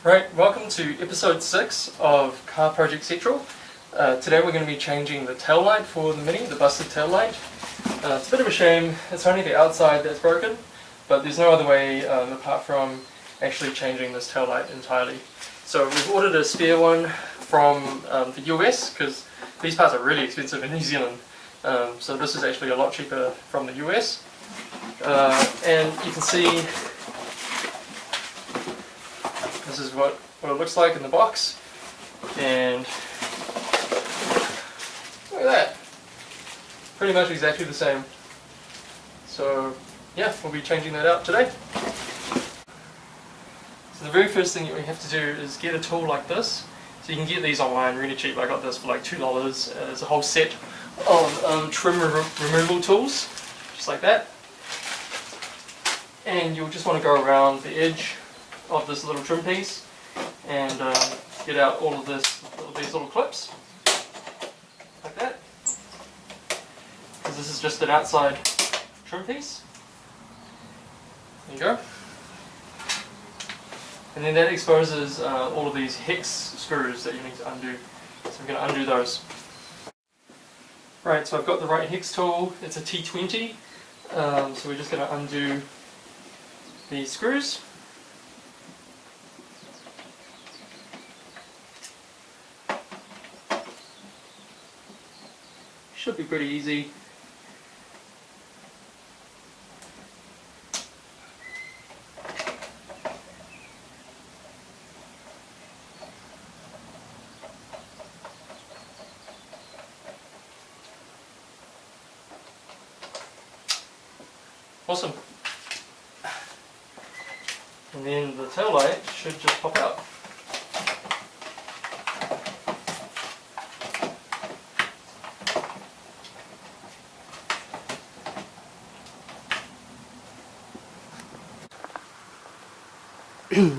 Right, welcome to episode 6 of Car Project Central. Today we're going to be changing the tail light for the Mini, the busted tail light. It's a bit of a shame, it's only the outside that's broken, but there's no other way apart from actually changing this tail light entirely. So we've ordered a spare one from the US, because these parts are really expensive in New Zealand. So this is actually a lot cheaper from the US. And you can see this is what it looks like in the box, and look at that, pretty much exactly the same. So yeah, we'll be changing that out today. So the very first thing that we have to do is get a tool like this. So you can get these online really cheap. I got this for like $2. There's a whole set of trim removal tools, just like that. And you'll just want to go around the edge of this little trim piece and get out all of these little clips, like that. Because this is just an outside trim piece. There you go. And then that exposes all of these hex screws that you need to undo. So I'm going to undo those. Right, so I've got the right hex tool. It's a T20. So we're just going to undo these screws. Should be pretty easy. Awesome. And then the tail light should just pop out.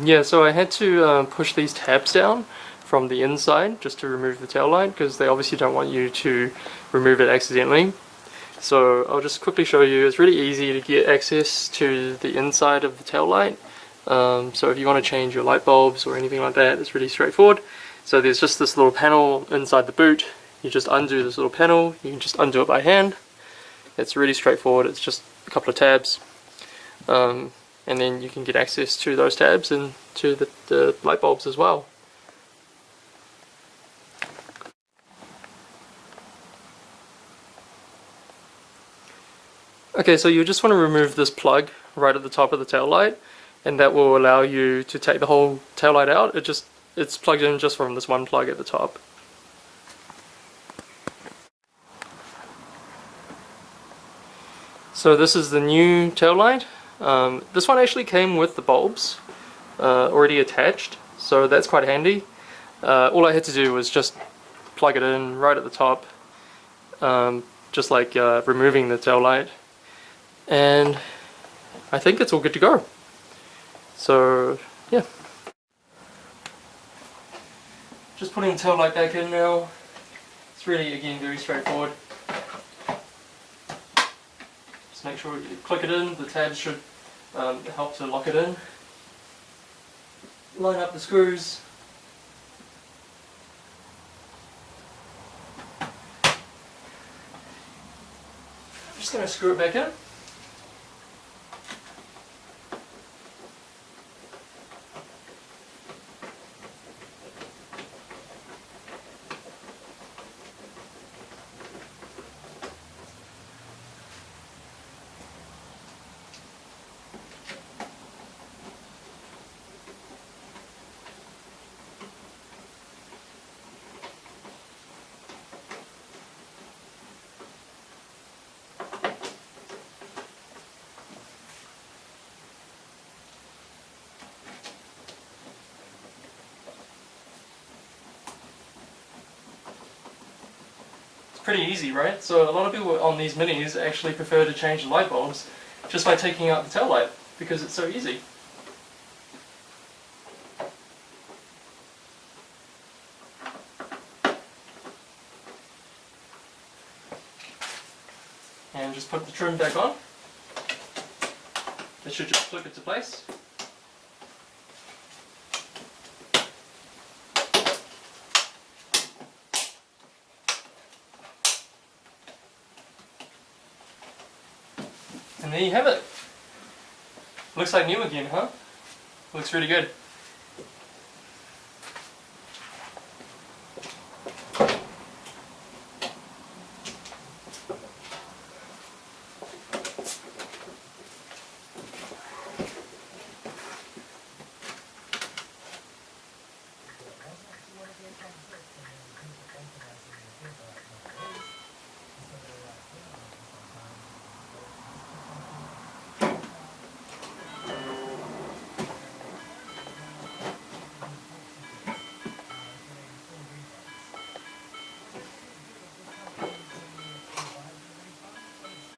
Yeah, so I had to push these tabs down from the inside just to remove the tail light, because they obviously don't want you to remove it accidentally. So I'll just quickly show you. It's really easy to get access to the inside of the tail light. So if you want to change your light bulbs or anything like that, it's really straightforward. So there's just this little panel inside the boot. You just undo this little panel. You can just undo it by hand. It's really straightforward. It's just a couple of tabs. And then you can get access to those tabs and to the light bulbs as well. Okay, so you just want to remove this plug right at the top of the tail light, and that will allow you to take the whole tail light out. It's plugged in just from this one plug at the top. So this is the new tail light. This one actually came with the bulbs already attached, so that's quite handy. All I had to do was just plug it in right at the top, just like removing the tail light, and I think it's all good to go. So yeah, just putting the tail light back in now. It's really, again, very straightforward. Just make sure you click it in. The tabs should help to lock it in. Line up the screws. I'm just going to screw it back in. Pretty easy, right? So a lot of people on these Minis actually prefer to change the light bulbs just by taking out the tail light, because it's so easy. And just put the trim back on. It should just clip into place. And there you have it. Looks like new again, huh? Looks really good.